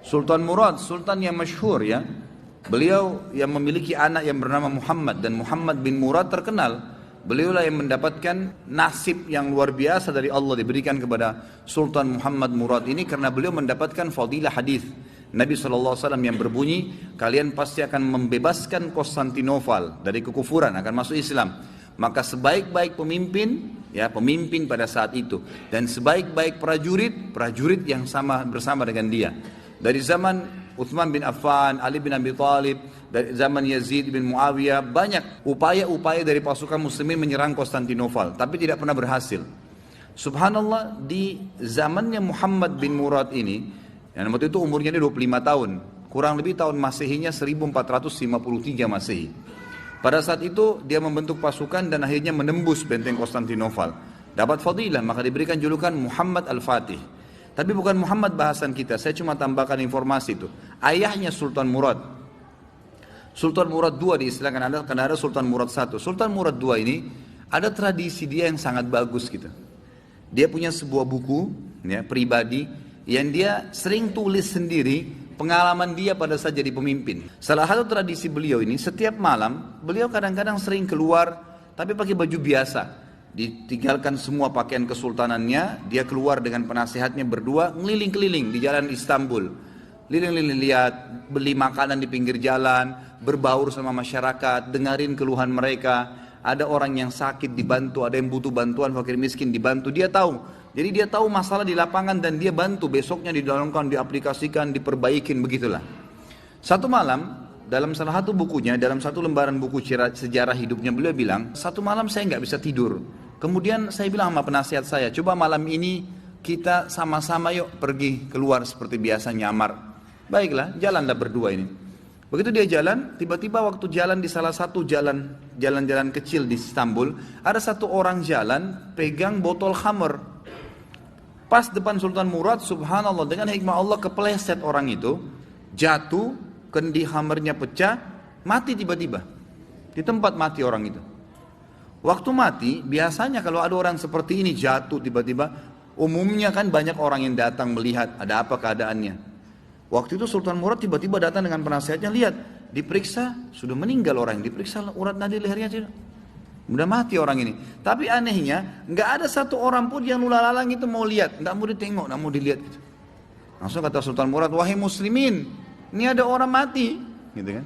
Sultan Murad, sultan yang masyhur ya. Beliau yang memiliki anak yang bernama Muhammad, dan Muhammad bin Murad terkenal. Beliaulah yang mendapatkan nasib yang luar biasa dari Allah diberikan kepada Sultan Muhammad Murad ini karena beliau mendapatkan fadilah hadis Nabi SAW yang berbunyi, kalian pasti akan membebaskan Konstantinopel dari kekufuran, akan masuk Islam. Maka sebaik-baik pemimpin, ya pemimpin pada saat itu, dan sebaik-baik prajurit, prajurit yang sama bersama dengan dia. Dari zaman Uthman bin Affan, Ali bin Abi Thalib, dari zaman Yazid bin Muawiyah, banyak upaya-upaya dari pasukan muslimin menyerang Konstantinopel, tapi tidak pernah berhasil. Subhanallah, di zamannya Muhammad bin Murad ini, yang waktu itu umurnya dia 25 tahun, kurang lebih tahun Masehinya 1453 Masehi. Pada saat itu dia membentuk pasukan dan akhirnya menembus benteng Konstantinopel. Dapat fadilah, maka diberikan julukan Muhammad Al-Fatih. Tapi bukan Muhammad bahasan kita, saya cuma tambahkan informasi itu. Ayahnya Sultan Murad. Sultan Murad II diistilahkan, karena ada Sultan Murad I. Sultan Murad II ini ada tradisi dia yang sangat bagus gitu. Dia punya sebuah buku ya, pribadi yang dia sering tulis sendiri pengalaman dia pada saat jadi pemimpin. Salah satu tradisi beliau ini, setiap malam beliau kadang-kadang sering keluar tapi pakai baju biasa. Ditinggalkan semua pakaian kesultanannya, dia keluar dengan penasehatnya berdua ngeliling-keliling di jalan Istanbul. Liling-liling lihat, beli makanan di pinggir jalan, berbaur sama masyarakat, dengarin keluhan mereka. Ada orang yang sakit dibantu, ada yang butuh bantuan, fakir miskin dibantu, dia tahu. Jadi dia tahu masalah di lapangan dan dia bantu, besoknya didalamkan, diaplikasikan, diperbaikin, begitulah. Satu malam, dalam salah satu bukunya, dalam satu lembaran buku sejarah hidupnya, beliau bilang, satu malam saya nggak bisa tidur. Kemudian saya bilang sama penasihat saya, coba malam ini kita sama-sama yuk pergi keluar seperti biasa nyamar. Baiklah, jalanlah berdua ini. Begitu dia jalan, tiba-tiba waktu jalan di salah satu jalan-jalan kecil di Istanbul, ada satu orang jalan pegang botol khamr. Pas depan Sultan Murad, subhanallah, dengan hikmah Allah kepleset orang itu, jatuh, kendi khamrnya pecah, mati tiba-tiba. Di tempat mati orang itu. Waktu mati, biasanya kalau ada orang seperti ini jatuh tiba-tiba, umumnya kan banyak orang yang datang melihat ada apa keadaannya. Waktu itu Sultan Murad tiba-tiba datang dengan penasihatnya, lihat, diperiksa, sudah meninggal orang, diperiksa urat nadi lehernya sudah mati orang ini. Tapi anehnya, nggak ada satu orang pun yang lulalang itu mau lihat, nggak mau ditengok, nggak mau dilihat. Gitu. Langsung kata Sultan Murad, wahai muslimin, ini ada orang mati, gitu kan?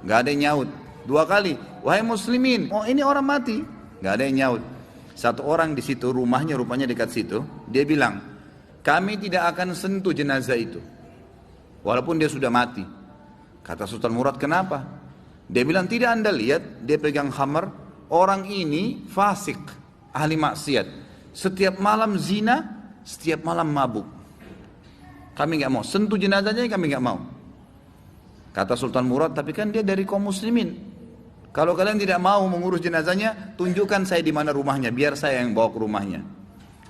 Nggak ada yang nyaut. Dua kali, wahai muslimin, oh ini orang mati, nggak ada yang nyaut. Satu orang di situ, rumahnya rupanya dekat situ, dia bilang, kami tidak akan sentuh jenazah itu, walaupun dia sudah mati. Kata Sultan Murad, kenapa? Dia bilang, tidak anda lihat, dia pegang khamar, orang ini fasik, ahli maksiat, setiap malam zina, setiap malam mabuk. Kami nggak mau sentuh jenazahnya, kami nggak mau. Kata Sultan Murad, tapi kan dia dari kaum muslimin. Kalau kalian tidak mau mengurus jenazahnya, tunjukkan saya di mana rumahnya, biar saya yang bawa ke rumahnya.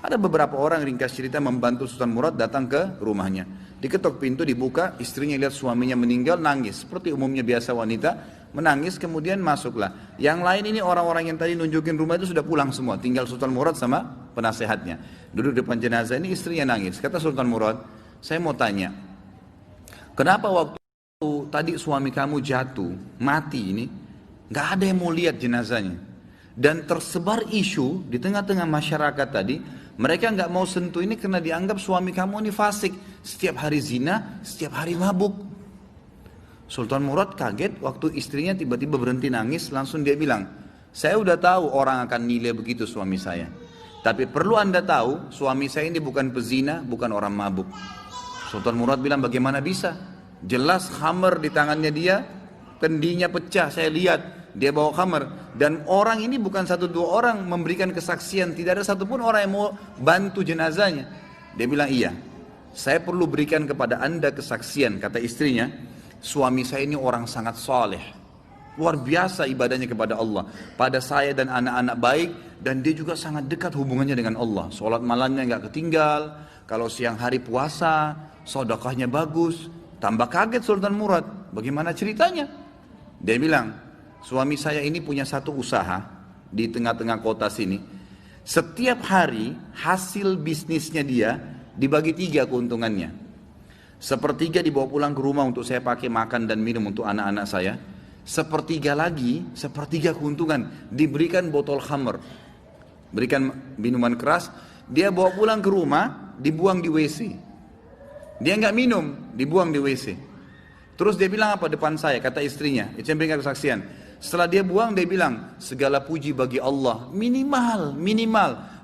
Ada beberapa orang, ringkas cerita, membantu Sultan Murad datang ke rumahnya. Diketok pintu, dibuka, istrinya lihat suaminya meninggal, nangis. Seperti umumnya biasa wanita, menangis, kemudian masuklah. Yang lain ini orang-orang yang tadi nunjukin rumah itu sudah pulang semua, tinggal Sultan Murad sama penasehatnya. Duduk depan jenazah ini, istrinya nangis. Kata Sultan Murad, saya mau tanya, kenapa waktu tadi suami kamu jatuh, mati ini, nggak ada yang mau lihat jenazahnya, dan tersebar isu di tengah-tengah masyarakat tadi, mereka nggak mau sentuh ini karena dianggap suami kamu ini fasik, setiap hari zina, setiap hari mabuk. Sultan Murad kaget waktu istrinya tiba-tiba berhenti nangis, langsung dia bilang, saya udah tahu orang akan nilai begitu suami saya, tapi perlu anda tahu, suami saya ini bukan pezina, bukan orang mabuk. Sultan Murad bilang, bagaimana bisa? Jelas khamar di tangannya dia, kendinya pecah, saya lihat. Dia bawa khamar, dan orang ini bukan satu dua orang memberikan kesaksian, tidak ada satupun orang yang mau bantu jenazahnya. Dia bilang, iya, saya perlu berikan kepada anda kesaksian. Kata istrinya, suami saya ini orang sangat saleh, luar biasa ibadahnya kepada Allah, pada saya dan anak-anak baik, dan dia juga sangat dekat hubungannya dengan Allah. Sholat malamnya nggak ketinggal, kalau siang hari puasa, sedekahnya bagus. Tambah kaget Sultan Murad, bagaimana ceritanya? Dia bilang, suami saya ini punya satu usaha di tengah-tengah kota sini. Setiap hari hasil bisnisnya dia dibagi 3 keuntungannya. Sepertiga dibawa pulang ke rumah untuk saya pakai makan dan minum untuk anak-anak saya. Sepertiga lagi, sepertiga keuntungan diberikan botol khamr, berikan minuman keras. Dia bawa pulang ke rumah, dibuang di WC. Dia nggak minum, dibuang di WC. Terus dia bilang apa depan saya, kata istrinya, itu yang berikan kesaksian. Setelah dia buang, dia bilang, segala puji bagi Allah, minimal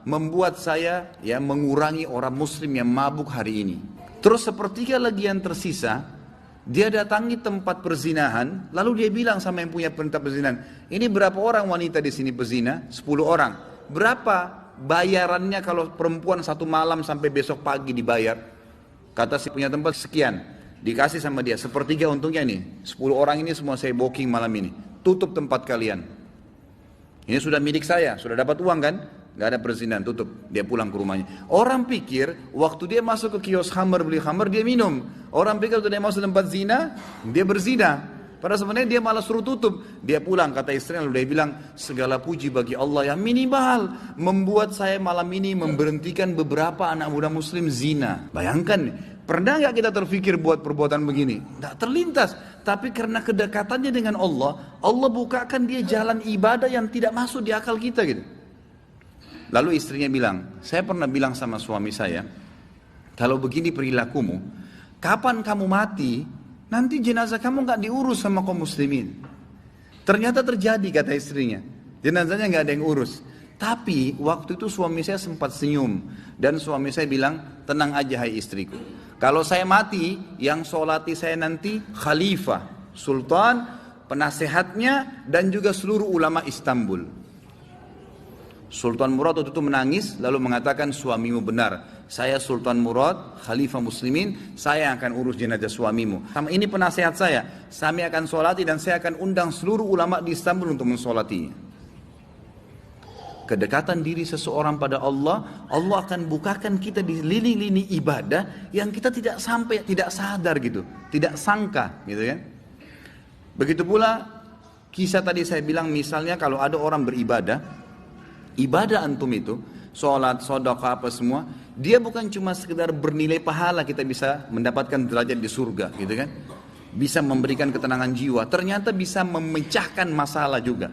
membuat saya ya mengurangi orang muslim yang mabuk hari ini. Terus sepertiga lagi yang tersisa, dia datangi tempat perzinahan, lalu dia bilang sama yang punya tempat perzinahan, ini berapa orang wanita di sini berzina? 10 orang. Berapa bayarannya kalau perempuan satu malam sampai besok pagi dibayar? Kata si punya tempat sekian, dikasih sama dia, sepertiga untungnya nih, 10 orang ini semua saya booking malam ini, tutup tempat kalian. Ini sudah milik saya, sudah dapat uang kan? Gak ada perzinahan, tutup. Dia pulang ke rumahnya. Orang pikir waktu dia masuk ke kios khamr, beli khamr, dia minum. Orang pikir waktu dia masuk tempat zina, dia berzina. Padahal sebenarnya dia malah suruh tutup. Dia pulang, kata istrinya, lalu dia bilang, segala puji bagi Allah yang minimal membuat saya malam ini memberhentikan beberapa anak muda muslim zina. Bayangkan, pernah gak kita terfikir buat perbuatan begini? Tidak terlintas. Tapi karena kedekatannya dengan Allah, Allah bukakan dia jalan ibadah yang tidak masuk di akal kita gitu. Lalu istrinya bilang, saya pernah bilang sama suami saya, kalau begini perilakumu, kapan kamu mati, nanti jenazah kamu gak diurus sama kaum muslimin. Ternyata terjadi, kata istrinya, jenazahnya gak ada yang urus. Tapi waktu itu suami saya sempat senyum, dan suami saya bilang, tenang aja hai istriku, kalau saya mati, yang sholati saya nanti khalifah, sultan, penasehatnya, dan juga seluruh ulama Istanbul. Sultan Murad waktu itu menangis lalu mengatakan, suamimu benar, saya Sultan Murad, khalifah muslimin, saya akan urus jenazah suamimu. Sama ini penasehat saya akan sholati dan saya akan undang seluruh ulama di Istanbul untuk mensolatinya. Kedekatan diri seseorang pada Allah, Allah akan bukakan kita di lini-lini ibadah yang kita tidak sadar gitu, tidak sangka gitu kan. Begitu pula kisah tadi saya bilang, misalnya kalau ada orang beribadah, ibadah antum itu, sholat, sedekah apa semua, dia bukan cuma sekedar bernilai pahala kita bisa mendapatkan derajat di surga gitu kan. Bisa memberikan ketenangan jiwa, ternyata bisa memecahkan masalah juga.